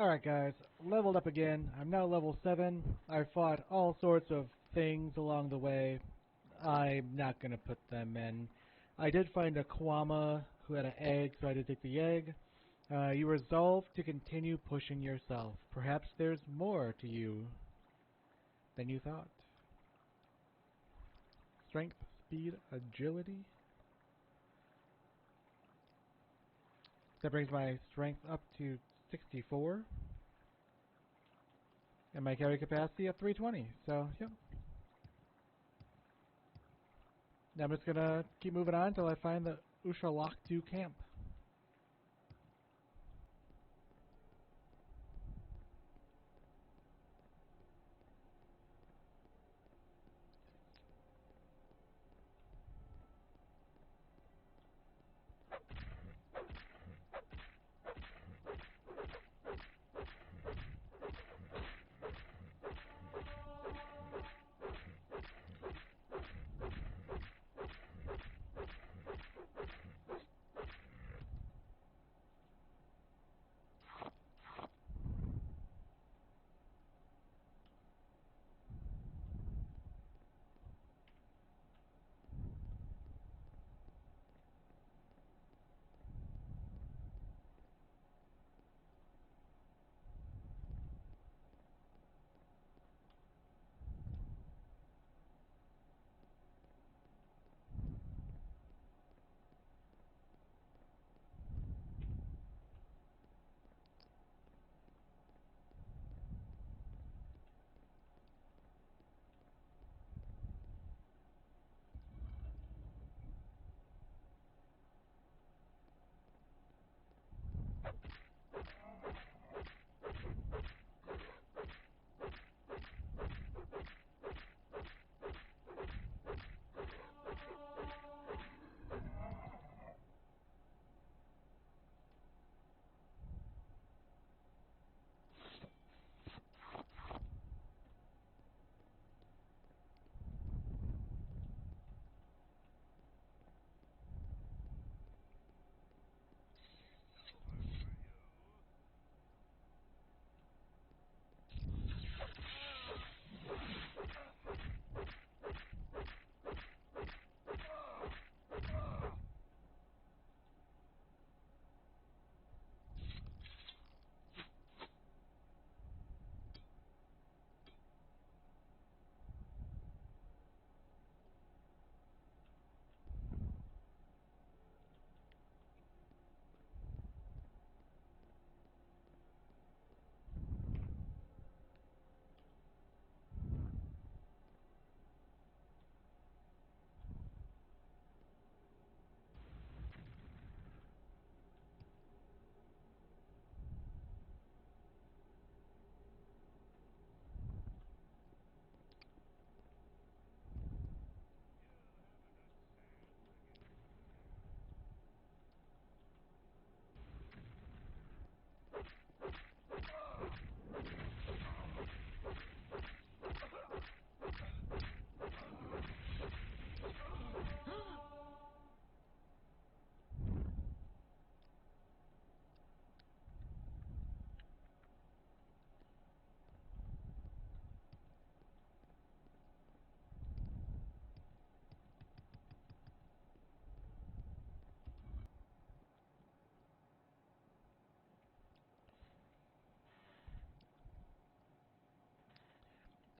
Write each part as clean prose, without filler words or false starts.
Alright guys, leveled up again. I'm now level 7. I fought all sorts of things along the way. I'm not going to put them in. I did find a Kwama who had an egg, so I did take the egg. You resolve to continue pushing yourself. Perhaps there's more to you than you thought. Strength, speed, agility. That brings my strength up to 64. And my carry capacity up 320. So, yep. Now I'm just gonna keep moving on until I find the Ushalaktu camp.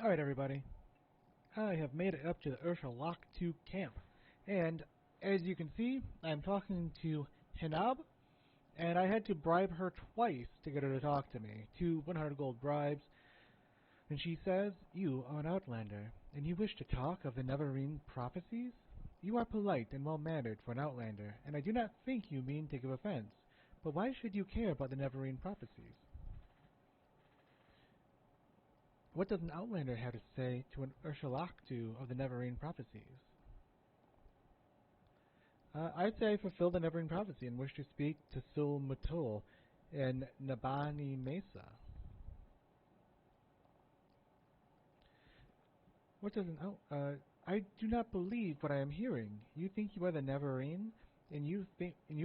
Alright everybody, I have made it up to the Ushalaktu camp, and as you can see, I'm talking to Hinab, and I had to bribe her twice to get her to talk to me, 100 gold bribes, and she says, "You are an outlander, and you wish to talk of the Neverine prophecies? You are polite and well-mannered for an outlander, and I do not think you mean to give offense, but why should you care about the Neverine prophecies? What does an outlander have to say to an Ushalaktu of the Neverine prophecies?" I'd say I fulfill the Neverine prophecy and wish to speak to Sul Matul in Nabani Mesa. What does an I do not believe what I am hearing. You think you are the Neverine, and you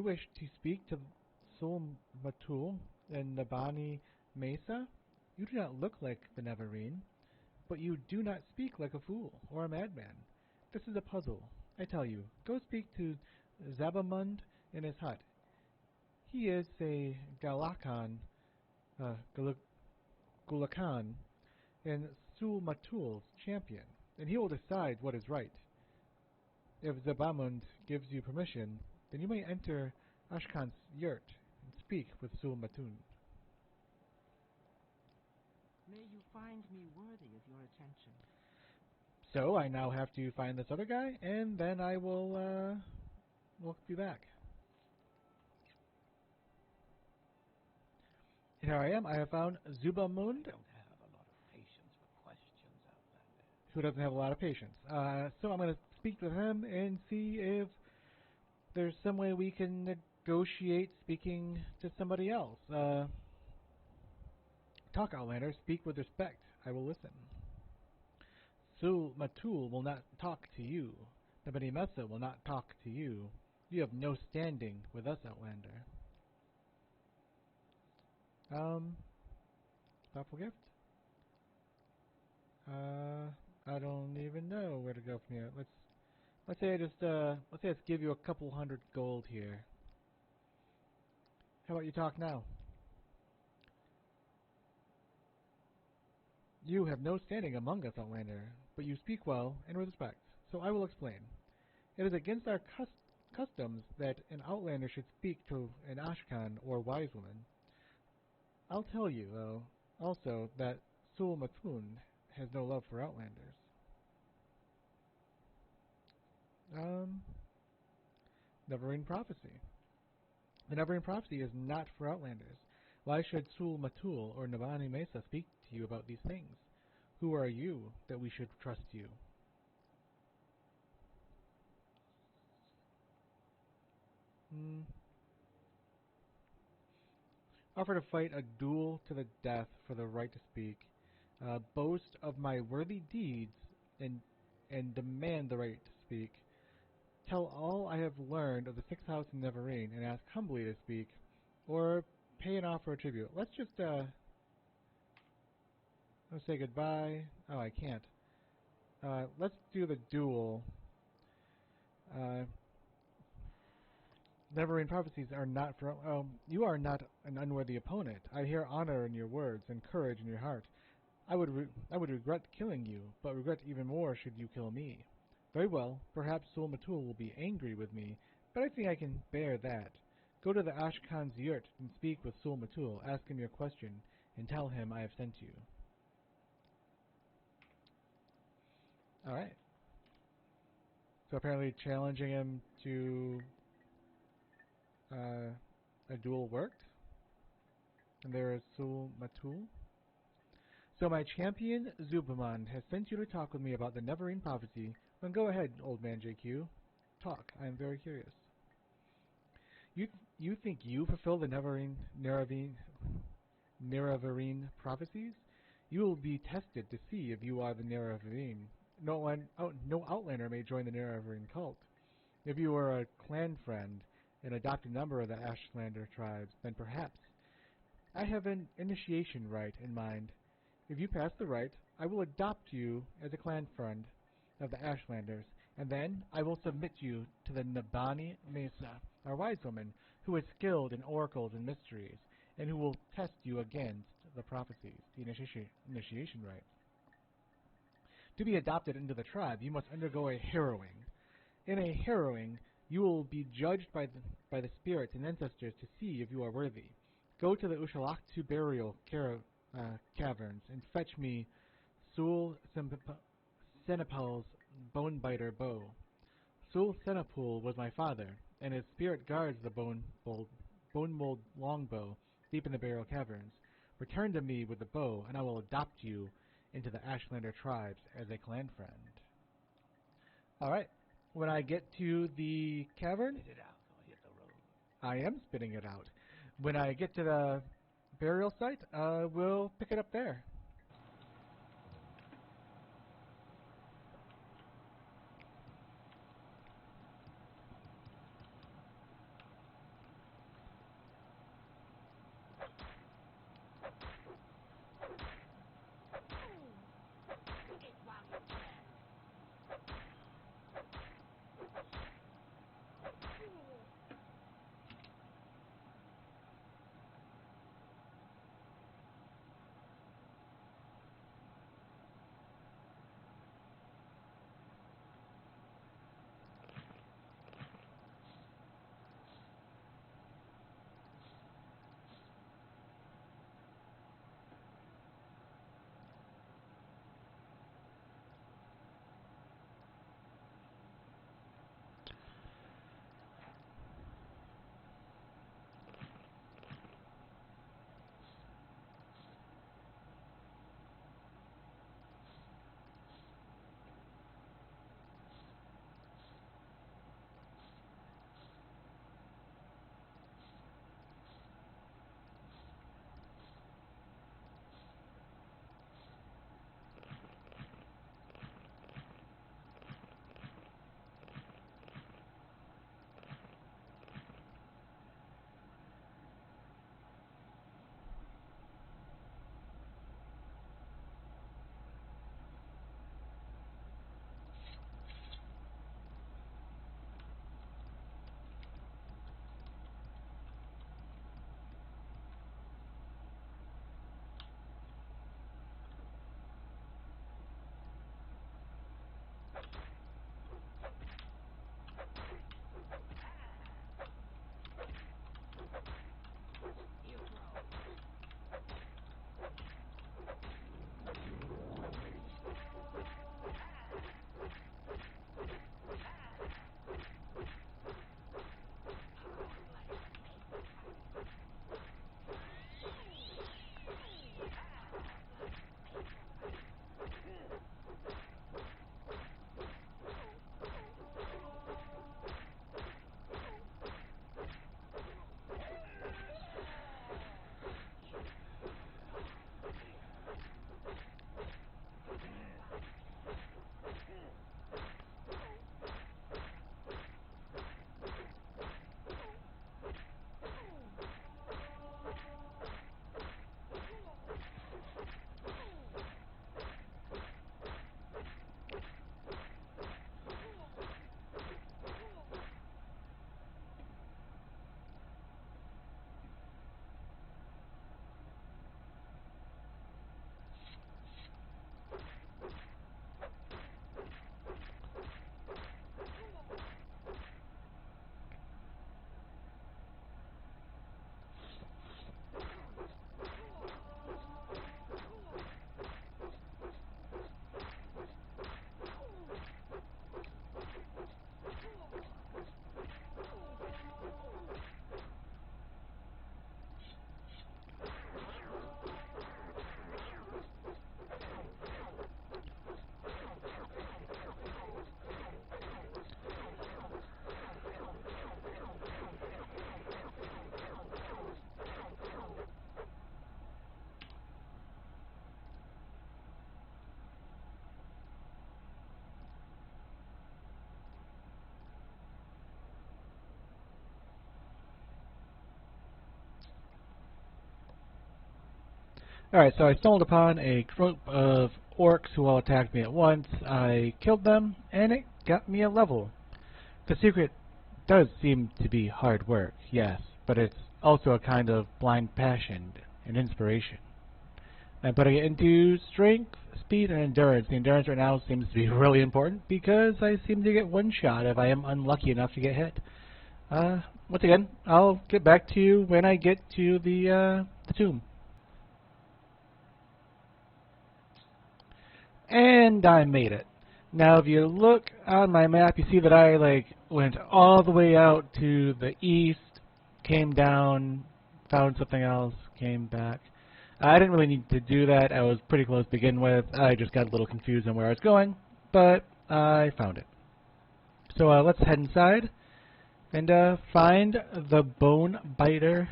wish to speak to Sul Matul in Nabani Mesa, you do not look like the Neverine, but you do not speak like a fool or a madman. This is a puzzle. I tell you, go speak to Zabamund in his hut. He is a Gulakan, and Sul Matul's champion, and he will decide what is right. If Zabamund gives you permission, then you may enter Ashkan's yurt and speak with Sul Matun. May you find me worthy of your attention. So I now have to find this other guy, and then I will we'll be back. Here I am. I have found Zubamund. I don't have a lot of patience for questions, Outlander. Who doesn't have a lot of patience. So I'm going to speak with him and see if there's some way we can negotiate speaking to somebody else. Talk, Outlander. Speak with respect. I will listen. Sul Matul will not talk to you. Nabani Mesa will not talk to you. You have no standing with us, Outlander. Thoughtful gift? I don't even know where to go from here. Let's say I just give you a couple hundred gold here. How about you talk now? You have no standing among us, Outlander, but you speak well and with respect, so I will explain. It is against our customs that an Outlander should speak to an Ashkan or wise woman. I'll tell you, though, also that Sul Matun has no love for Outlanders. Neverine Prophecy. The Neverine Prophecy is not for Outlanders. Why should Sul Matul or Nabani Mesa speak to you about these things? Who are you that we should trust you? Offer to fight a duel to the death for the right to speak. Boast of my worthy deeds and demand the right to speak. Tell all I have learned of the Sixth House in Neverine and ask humbly to speak, or pay an offer of tribute. Let's just let's say goodbye. Oh, I can't. Let's do the duel. Neverine prophecies are not for. You are not an unworthy opponent. I hear honor in your words and courage in your heart. I would regret killing you, but regret even more should you kill me. Very well, perhaps Sul Matul will be angry with me, but I think I can bear that. Go to the Ashkan's yurt and speak with Sul Matul, ask him your question, and tell him I have sent you. Alright. So apparently challenging him to a duel worked. And there is Sul Matul. So my champion, Zubamund, has sent you to talk with me about the Neverine prophecy. Then go ahead, old man JQ. Talk. I am very curious. You think you fulfill the Neverine prophecies? You will be tested to see if you are the Neverine. No Outlander may join the Neverine cult. If you are a clan friend and adopt a number of the Ashlander tribes, then perhaps. I have an initiation rite in mind. If you pass the rite, I will adopt you as a clan friend of the Ashlanders, and then I will submit you to the Nabani Mesa, our wise woman, who is skilled in oracles and mysteries, and who will test you against the prophecies, the initiation rite. To be adopted into the tribe, you must undergo a harrowing. In a harrowing, you will be judged by the spirits and ancestors to see if you are worthy. Go to the Ushalaktu burial caverns and fetch me Sul Senapal's bone-biter bow. Sul Senapal was my father, and his spirit guards the bone-mold longbow deep in the burial caverns. Return to me with the bow, and I will adopt you into the Ashlander tribes as a clan friend. Alright, when I get to the cavern... Spit it out or hit the road. I am spitting it out. When I get to the burial site, we'll pick it up there. Alright, so I stumbled upon a group of orcs who all attacked me at once. I killed them, and it got me a level. The secret does seem to be hard work, yes, but it's also a kind of blind passion and inspiration. I'm putting it into strength, speed, and endurance. The endurance right now seems to be really important because I seem to get one shot if I am unlucky enough to get hit. Once again, I'll get back to you when I get to the tomb. And I made it. Now, if you look on my map, you see that I went all the way out to the east, came down, found something else, came back. I didn't really need to do that. I was pretty close to begin with. I just got a little confused on where I was going, but I found it. So let's head inside and find the Bone Biter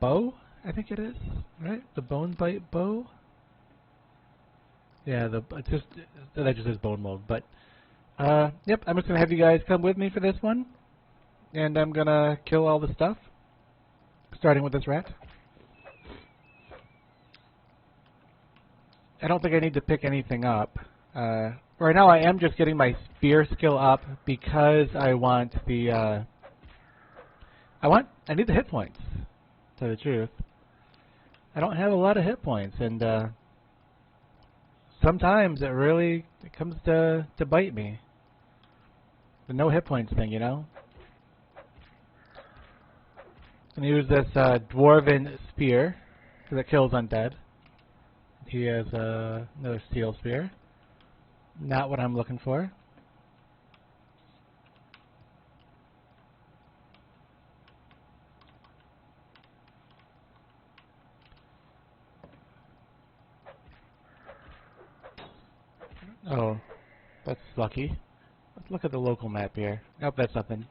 bow, I think it is, right? The Bone Bite bow? Yeah, that just says bone mold, but yep, I'm just gonna have you guys come with me for this one, and I'm gonna kill all the stuff, starting with this rat. I don't think I need to pick anything up. Right now, I am just getting my spear skill up because I want the I need the hit points. To tell the truth, I don't have a lot of hit points, and sometimes it comes to bite me. The no hit points thing, you know? I'm going to use this dwarven spear, because it kills undead. He has another steel spear. Not what I'm looking for. Oh, that's lucky. Let's look at the local map here. Nope, that's nothing.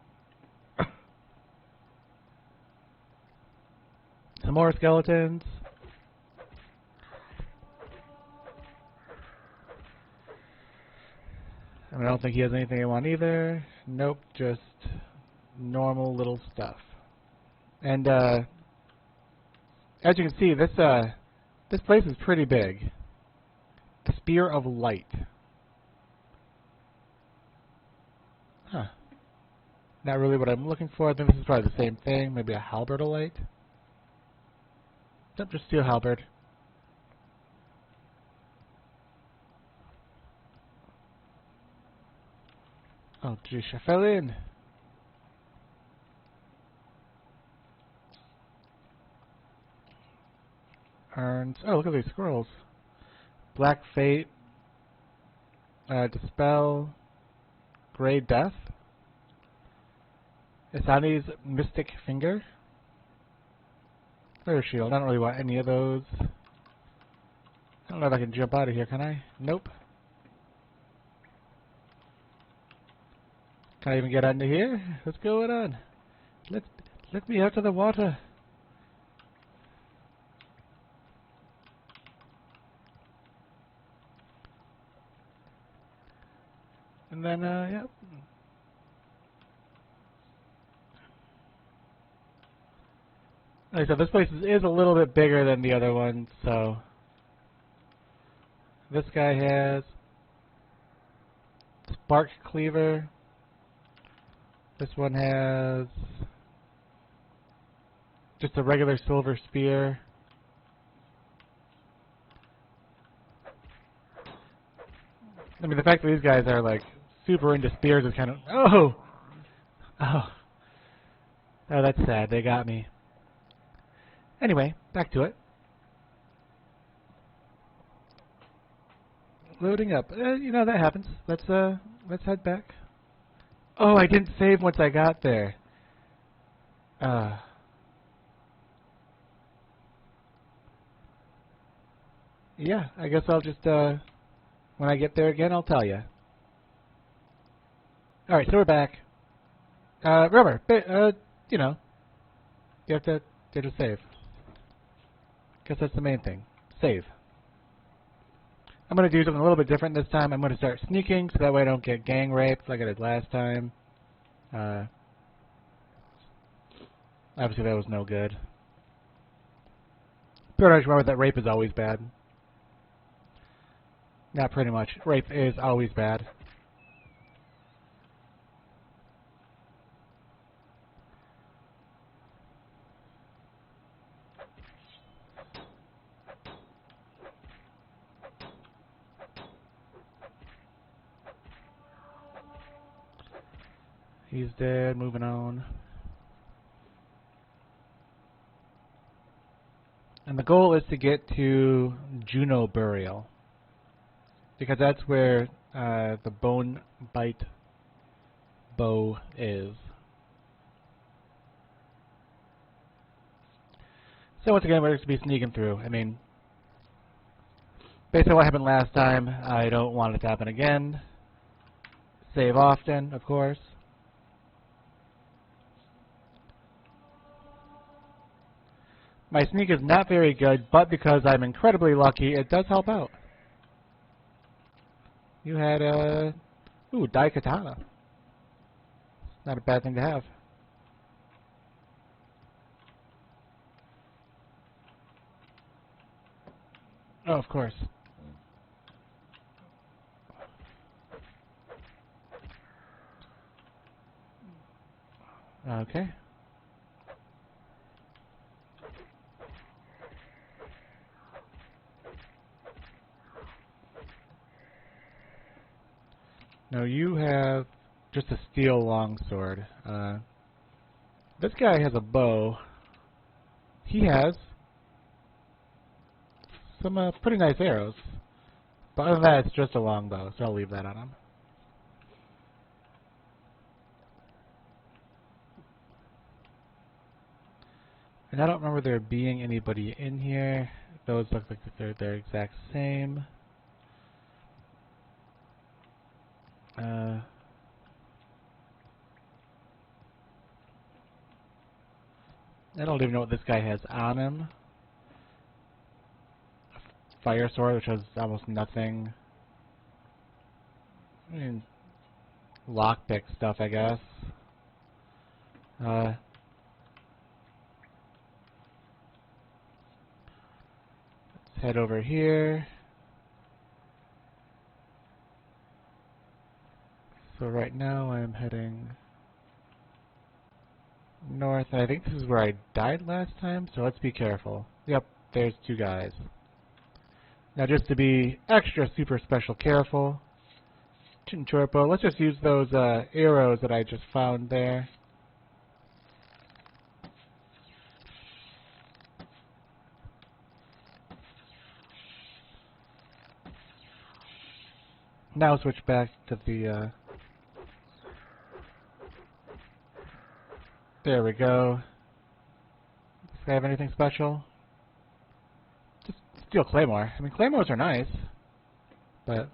Some more skeletons. I don't think he has anything I want either. Nope, just normal little stuff. And as you can see, this place is pretty big. The Spear of Light. Huh. Not really what I'm looking for. I think this is probably the same thing. Maybe a halberd of light. Nope, just steel halberd. Oh, geez, I fell in. Urns. Oh, look at these scrolls. Black Fate. Dispel. Grey Death. Asani's Mystic Finger. Clear Shield. I don't really want any of those. I don't know if I can jump out of here, can I? Nope. Can I even get under here? What's going on? Let me out of the water. And then, yep. Like I said, this place is a little bit bigger than the other ones, so this guy has Spark Cleaver. This one has just a regular silver spear. I mean, the fact that these guys are like super into spears is kind of oh, that's sad. They got me. Anyway, back to it. Loading up. You know, that happens. Let's head back. Oh, I didn't save once I got there. Yeah, I guess I'll just, when I get there again, I'll tell you. Alright, so we're back. Remember, you know, you have to save. Guess that's the main thing. Save. I'm going to do something a little bit different this time. I'm going to start sneaking so that way I don't get gang raped like I did last time. Obviously that was no good. Pretty much remember that rape is always bad. Not pretty much. Rape is always bad. He's dead. Moving on. And the goal is to get to Juno Burial, because that's where the Bone Bite bow is. So once again, we're going to be sneaking through. I mean, based on what happened last time, I don't want it to happen again. Save often, of course. My sneak is not very good, but because I'm incredibly lucky, it does help out. You had a... Ooh, Daikatana. Not a bad thing to have. Oh, of course. Okay. Now you have just a steel longsword. This guy has a bow. He has some pretty nice arrows. But other than that, it's just a longbow, so I'll leave that on him. And I don't remember there being anybody in here. Those look like they're their exact same. I don't even know what this guy has on him. A fire sword, which has almost nothing. I mean, lockpick stuff, I guess. Let's head over here. So right now I'm heading north, and I think this is where I died last time, so let's be careful. Yep, there's two guys. Now just to be extra super special careful, Chinchorpo, let's just use those arrows that I just found there. Now switch back to the... There we go. Does this guy have anything special? Just steel claymore. I mean, claymores are nice, but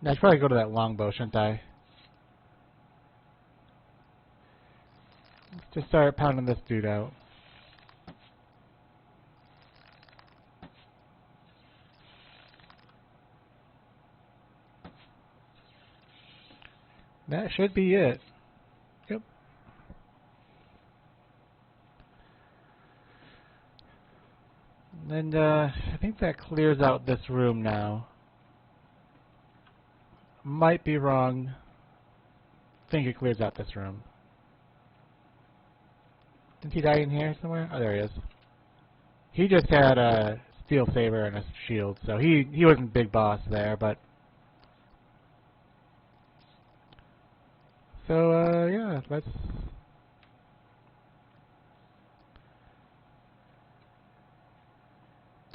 I should probably go to that longbow, shouldn't I? Let's just start pounding this dude out. That should be it. Yep. And I think that clears out this room now. Might be wrong. Think it clears out this room. Didn't he die in here somewhere? Oh, there he is. He just had a steel saber and a shield, so he wasn't big boss there, but... So, yeah, let's...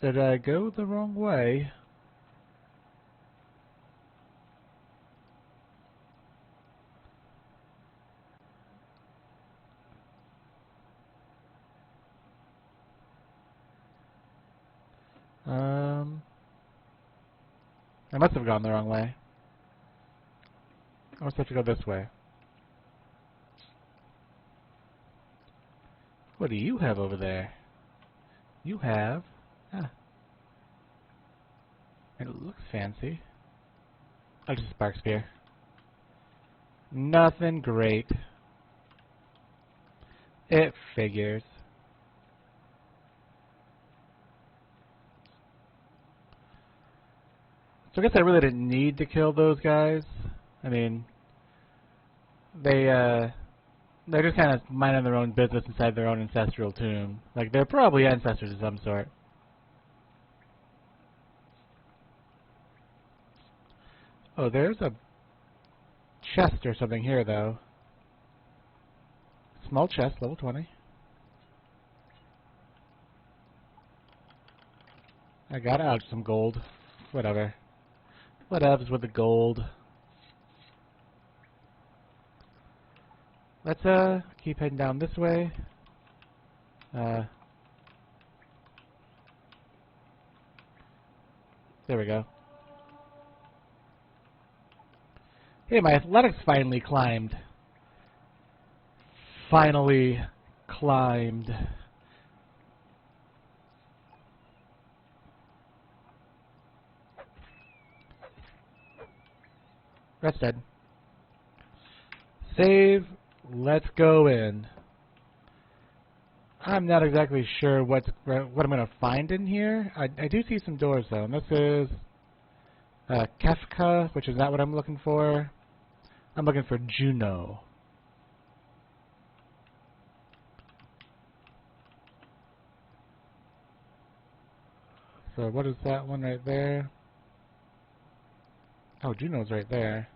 Did I go the wrong way? I must have gone the wrong way. I must have to go this way. What do you have over there? You have... Ah. It looks fancy. Oh, just a spark spear. Nothing great. It figures. So I guess I really didn't need to kill those guys. I mean, they're just kind of minding their own business inside their own ancestral tomb. Like, they're probably ancestors of some sort. Oh, there's a chest or something here, though. Small chest, level 20. I got out some gold. Whatever. Whatevs with the gold. Let's keep heading down this way. There we go. Hey, my athletics finally climbed. Finally climbed. That's dead. Save. Let's go in. I'm not exactly sure what I'm going to find in here. I do see some doors, though. And this is Kefka, which is not what I'm looking for. I'm looking for Juno. So what is that one right there? Oh, Juno's right there.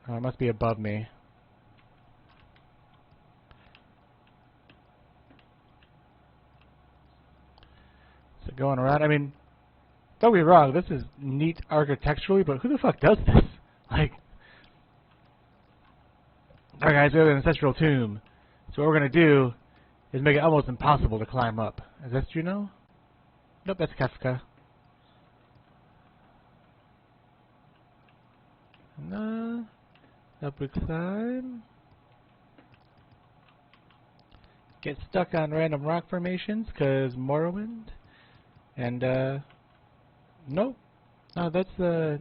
It must be above me. So going around, I mean, don't be wrong, this is neat architecturally, but who the fuck does this? Like, alright guys, we have an ancestral tomb. So what we're going to do is make it almost impossible to climb up. Is this Juno? Nope, that's Kefka. No. Up we climb. Get stuck on random rock formations, because Morrowind. And, nope. No, that's the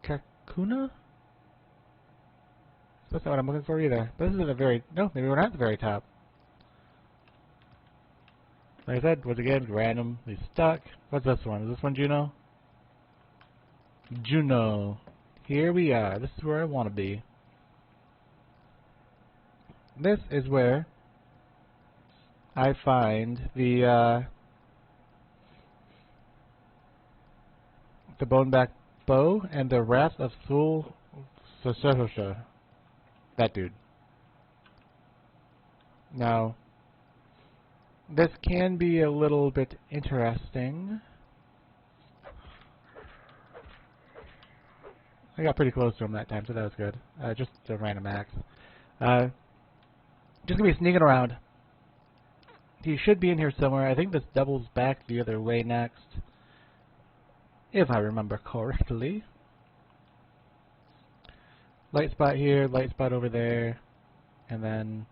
Kakuna? That's not what I'm looking for either. But this is at the very... No, maybe we're not at the very top. Like I said, once again, randomly stuck. What's this one? Is this one Juno? Juno. Here we are. This is where I want to be. This is where I find the Boneback Bow and the Wrath of Thul Sasosha. That dude. Now, this can be a little bit interesting. I got pretty close to him that time, so that was good. Just a random axe. Just gonna be sneaking around. He should be in here somewhere. I think this doubles back the other way next, if I remember correctly. Light spot here, light spot over there, and then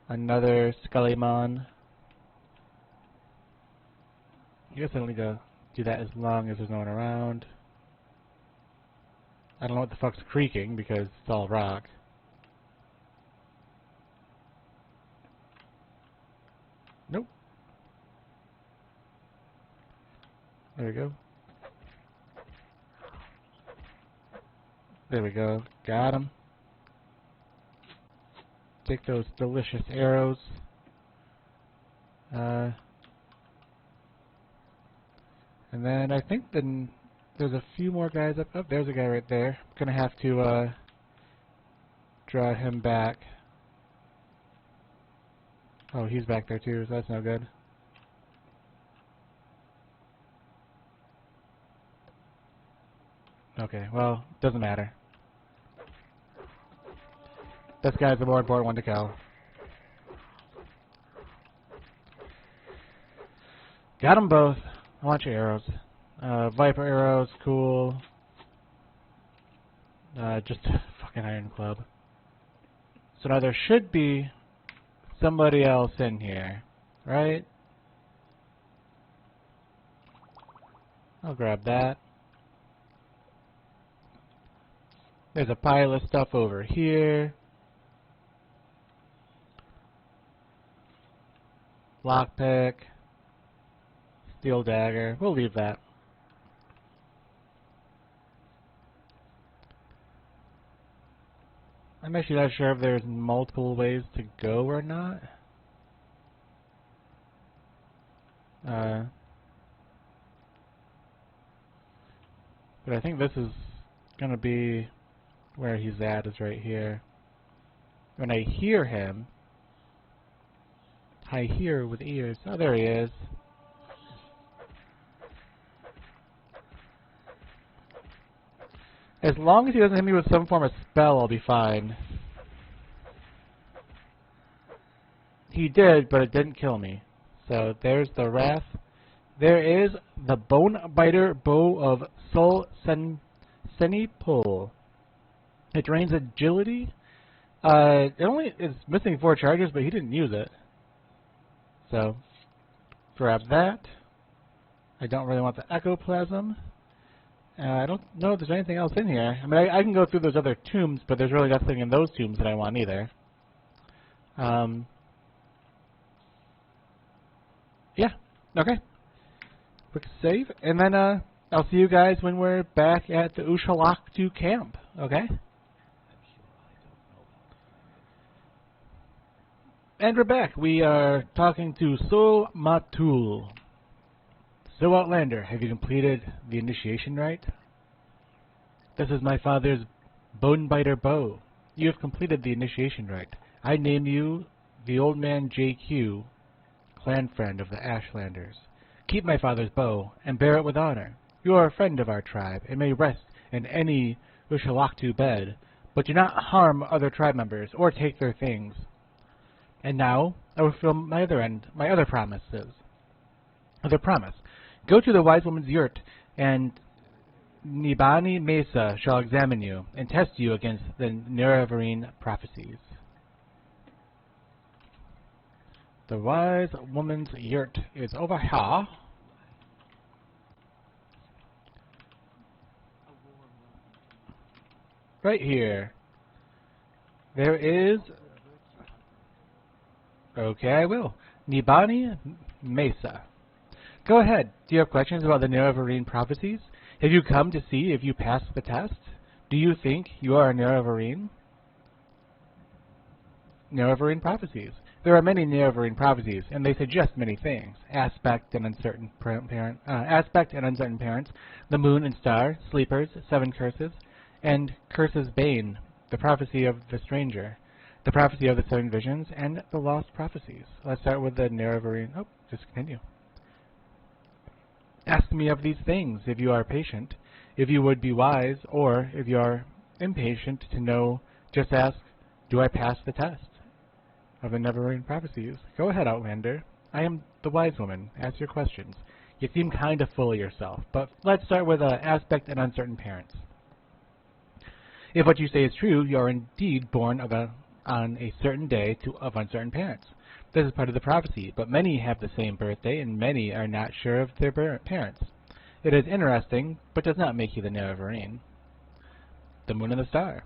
another Skullymon. I guess I don't need to do that as long as there's no one around. I don't know what the fuck's creaking because it's all rock. Nope. There we go. There we go. Got him. Take those delicious arrows. And then I think there's a few more guys up. Oh, there's a guy right there. Gonna have to draw him back. Oh, he's back there too, so that's no good. Okay, well, doesn't matter. This guy's the more important one to kill. Got them both. I want your arrows. Viper arrows, cool. Just a fucking iron club. So now there should be somebody else in here, right? I'll grab that. There's a pile of stuff over here. Lockpick. The old dagger. We'll leave that. I'm actually not sure if there's multiple ways to go or not. But I think this is gonna be where he's at, is right here. When I hear him, I hear with ears. Oh, there he is. As long as he doesn't hit me with some form of spell, I'll be fine. He did, but it didn't kill me. So there's the Wrath. There is the Bone Biter Bow of Sol Senipol. It drains agility. It only is missing 4 charges, but he didn't use it. So grab that. I don't really want the Ectoplasm. I don't know if there's anything else in here. I mean, I can go through those other tombs, but there's really nothing in those tombs that I want either. Yeah, okay. Quick save, and then I'll see you guys when we're back at the Ushalaktu camp, okay? And we're back. We are talking to Sol Matul. So, Outlander, have you completed the initiation rite? This is my father's Bonebiter bow. You have completed the initiation rite. I name you the Old Man JQ, clan friend of the Ashlanders. Keep my father's bow, and bear it with honor. You are a friend of our tribe, and may rest in any Ushalaktu bed, but do not harm other tribe members, or take their things. And now, I will fulfill my other promises. Other promise. Go to the wise woman's yurt, and Nibani Mesa shall examine you, and test you against the Nerevarine prophecies. The wise woman's yurt is over here. Right here. There is... Okay, I will. Nibani Mesa. Go ahead. Do you have questions about the Nerevarine prophecies? Have you come to see if you passed the test? Do you think you are a Nerevarine? Nerevarine prophecies. There are many Nerevarine prophecies, and they suggest many things. Aspect and uncertain parents, the moon and star, sleepers, 7 curses, and curses bane, the prophecy of the stranger, the prophecy of the 7 visions, and the lost prophecies. Let's start with the Nerevarine. Oh, just continue. Ask me of these things if you are patient, if you would be wise, or if you are impatient to know, just ask, do I pass the test of the Nerevarine prophecies? Go ahead, Outlander. I am the wise woman. Ask your questions. You seem kind of full of yourself, but let's start with aspect and uncertain parents. If what you say is true, you are indeed born on a certain day of uncertain parents. This is part of the prophecy, but many have the same birthday, and many are not sure of their parents. It is interesting, but does not make you the Nerevarine. The moon and the star.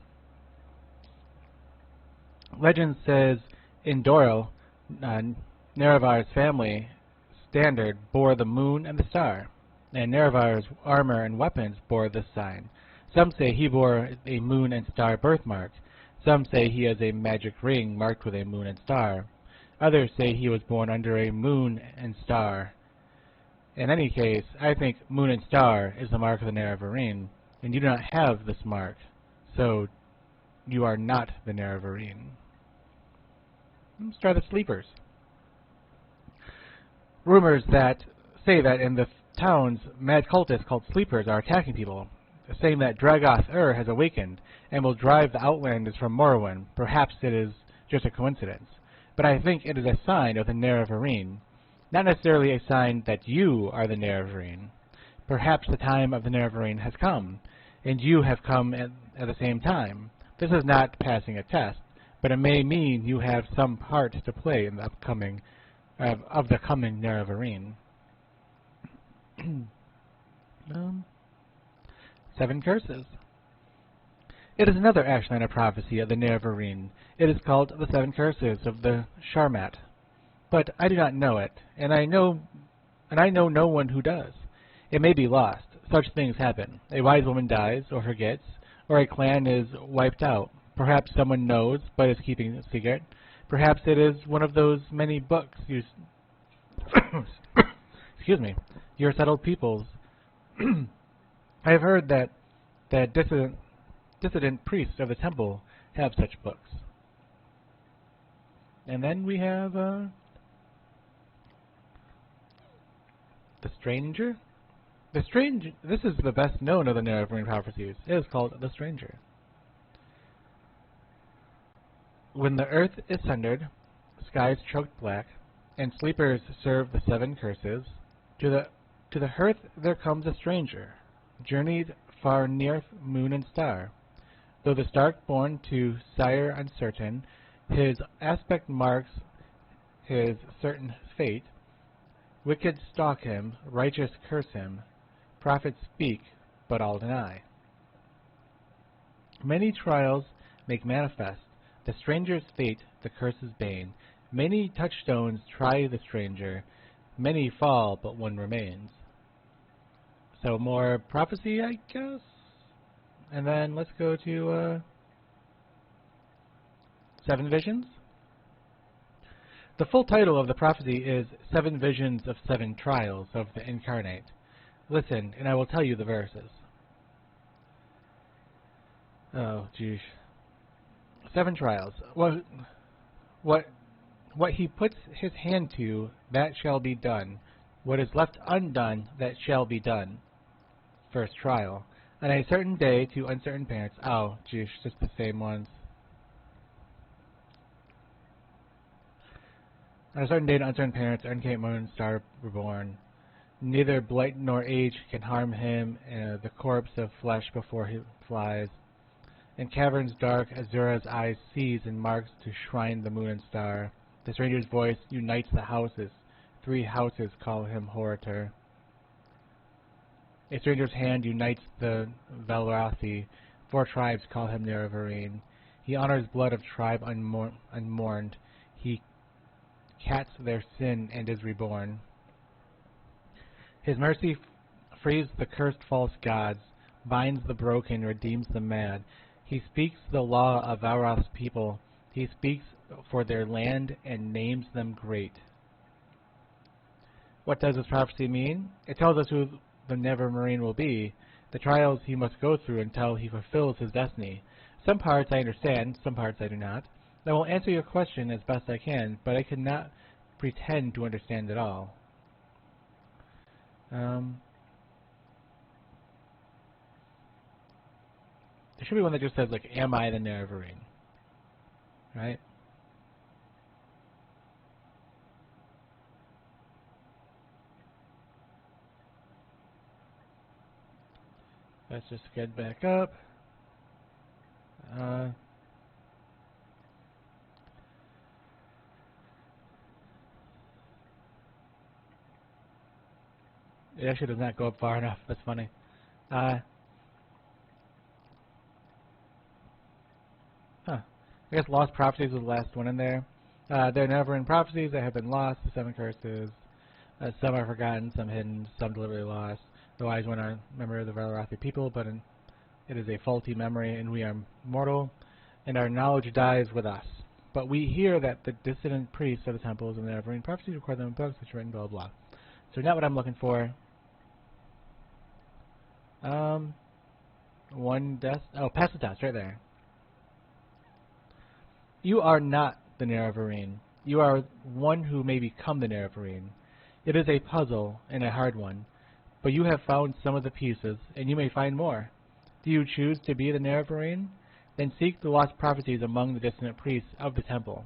Legend says in Doril, Nerevar's family standard bore the moon and the star, and Nerevar's armor and weapons bore this sign. Some say he bore a moon and star birthmark. Some say he has a magic ring marked with a moon and star. Others say he was born under a moon and star. In any case, I think moon and star is the mark of the Nerevarine, and you do not have this mark, so you are not the Nerevarine. Let's try the sleepers. Rumors that say that in the towns, mad cultists called sleepers are attacking people, saying that Dragoth has awakened and will drive the Outlanders from Morrowind. Perhaps it is just a coincidence, but I think it is a sign of the Nerevarine, not necessarily a sign that you are the Nerevarine. Perhaps the time of the Nerevarine has come, and you have come at the same time. This is not passing a test, but it may mean you have some part to play in the upcoming of the coming Nerevarine. 7 curses. It is another Ashlander prophecy of the Nerevarine. It is called the 7 curses of the Sharmat. But I do not know it, and I and I know no one who does. It may be lost. Such things happen. A wise woman dies, or forgets, or a clan is wiped out. Perhaps someone knows, but is keeping it secret. Perhaps it is one of those many books you... excuse me. Your settled peoples. I have heard that dissident priests of the temple have such books. And then we have the Stranger. This is the best known of the Neverwinter prophecies. It is called the Stranger. When the earth is sundered, skies choked black, and sleepers serve the 7 curses, to the hearth there comes a stranger, journeyed far neath moon and star. Though the stark born to sire uncertain, his aspect marks his certain fate. Wicked stalk him, righteous curse him, prophets speak, but all deny. Many trials make manifest the stranger's fate, the curse's bane. Many touchstones try the stranger, many fall, but one remains. So more prophecy, I guess? And then let's go to 7 Visions. The full title of the prophecy is 7 Visions of 7 Trials of the Incarnate. Listen, and I will tell you the verses. Oh, geez. 7 trials. What he puts his hand to, that shall be done. What is left undone, that shall be done. First trial. On a certain day to uncertain parents. Oh, geez, just the same ones. On a certain day to uncertain parents, uncape moon, star reborn. Neither blight nor age can harm him, the corpse of flesh before he flies. In caverns dark, Azura's eyes sees and marks to shrine the moon and star. The stranger's voice unites the houses. 3 houses call him Horator. A stranger's hand unites the Velrathi. 4 tribes call him Nerevarine. He honors blood of tribe unmourned. He cats their sin and is reborn. His mercy frees the cursed false gods, binds the broken, redeems the mad. He speaks the law of Varoth's people. He speaks for their land and names them great. What does this prophecy mean? It tells us who the Nevermarine will be, the trials he must go through until he fulfills his destiny. Some parts I understand, some parts I do not. I will answer your question as best I can, but I cannot pretend to understand it all. There should be one that just says, like, am I the Nevermarine? Right? Let's just get back up. It actually does not go up far enough. That's funny. I guess Lost Prophecies was the last one in there. There are Neverwinter prophecies that have been lost, the 7 curses. Some are forgotten, some hidden, some deliberately lost. The wise one are a member of the Velrathi people, but it is a faulty memory, and we are mortal, and our knowledge dies with us. But we hear that the dissident priests of the temples and the Neverwinter prophecies record them in books which are written, blah, blah. So not what I'm looking for. Pass the test, right there. You are not the Nerevarine. You are one who may become the Nerevarine. It is a puzzle, and a hard one, but you have found some of the pieces, and you may find more. Do you choose to be the Nerevarine? Then seek the lost prophecies among the distant priests of the temple.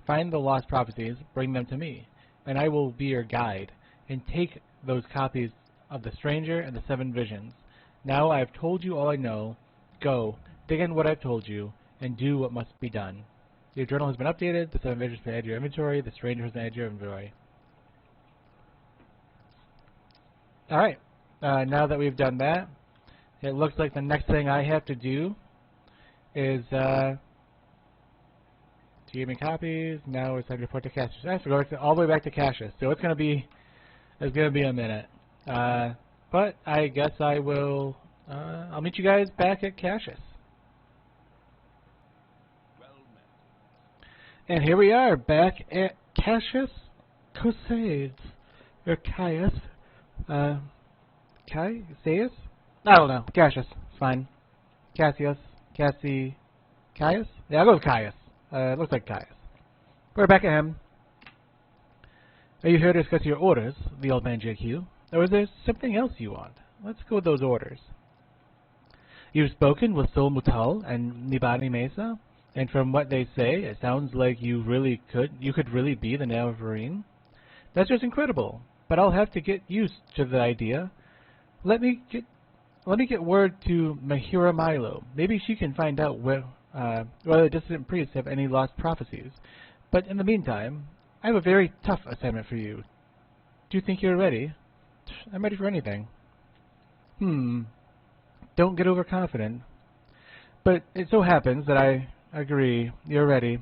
Find the lost prophecies, bring them to me, and I will be your guide, and take those copies of the Stranger and the 7 Visions. Now I have told you all I know. Go, dig in what I've told you, and do what must be done. Your journal has been updated, the 7 Visions have been added to your inventory, the Stranger has been added to your inventory. Alright, now that we've done that, it looks like the next thing I have to do is to give me copies. Now it's time to report to Cassius. I have to go all the way back to Cassius, so it's going to be It's gonna be a minute. But I guess I will. I'll meet you guys back at Cassius. And here we are, back at Cassius Crusades. Or Caius. Caius? I don't know. Cassius. It's fine. Cassius. Cassie. Caius? Yeah, I'll go with Caius. It looks like Caius. We're back at him. Are you here to discuss your orders, the old man JQ? Or is there something else you want? Let's go with those orders. You've spoken with Sol Mutal and Nibani Mesa? And from what they say, it sounds like you could really be the Navarine. That's just incredible. But I'll have to get used to the idea. Let me get word to Mahira Milo. Maybe she can find out whether the dissident priests have any lost prophecies. But in the meantime, I have a very tough assignment for you. Do you think you're ready? I'm ready for anything. Don't get overconfident. But it so happens that I agree, you're ready.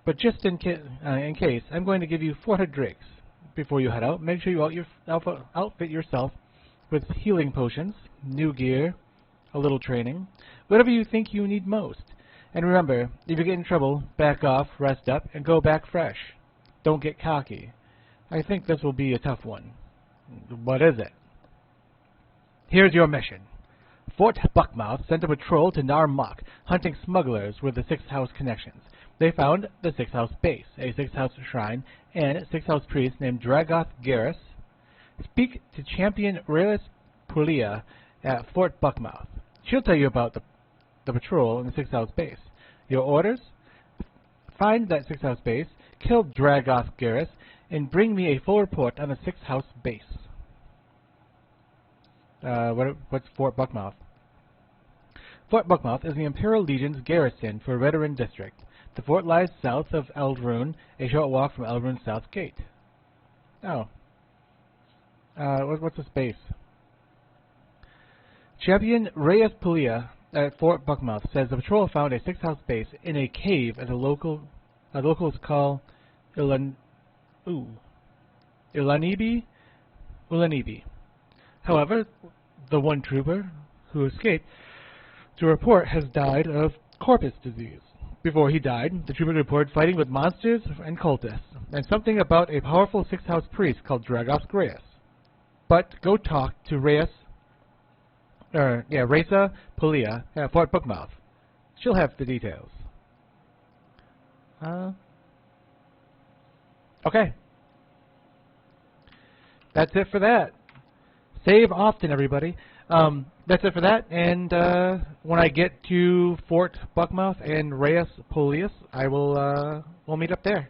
But just in case, I'm going to give you 400 drakes before you head out. Make sure you outfit yourself with healing potions, new gear, a little training, whatever you think you need most. And remember, if you get in trouble, back off, rest up, and go back fresh. Don't get cocky. I think this will be a tough one. What is it? Here's your mission. Fort Buckmouth sent a patrol to Narmok, hunting smugglers with the Sixth House connections. They found the Sixth House base, a Sixth House shrine, and a Sixth House priest named Dragoth Garrus. Speak to Champion Reyes Pulia at Fort Buckmouth. She'll tell you about the patrol in the Sixth House base. Your orders? Find that Sixth House base, kill Dragoth Garrus, and bring me a full report on the Sixth House base. What's Fort Buckmouth? Fort Buckmouth is the Imperial Legion's garrison for Redoran District. The fort lies south of Eldrune, a short walk from Eldrune's South Gate. Oh. What's this base? Champion Reyes Pulia at Fort Buckmouth says the patrol found a Sixth House base in a cave at the locals call Ulanibi. However, the one trooper who escaped to report has died of corpus disease. Before he died, the trooper reported fighting with monsters and cultists, and something about a powerful Sixth House priest called Dragoth Garrus. But go talk to Reyesa Pulia at Fort Buckmouth. She'll have the details. Okay. That's it for that. Save often, everybody. That's it for that, and when I get to Fort Buckmouth and Reyes Polius, we'll meet up there.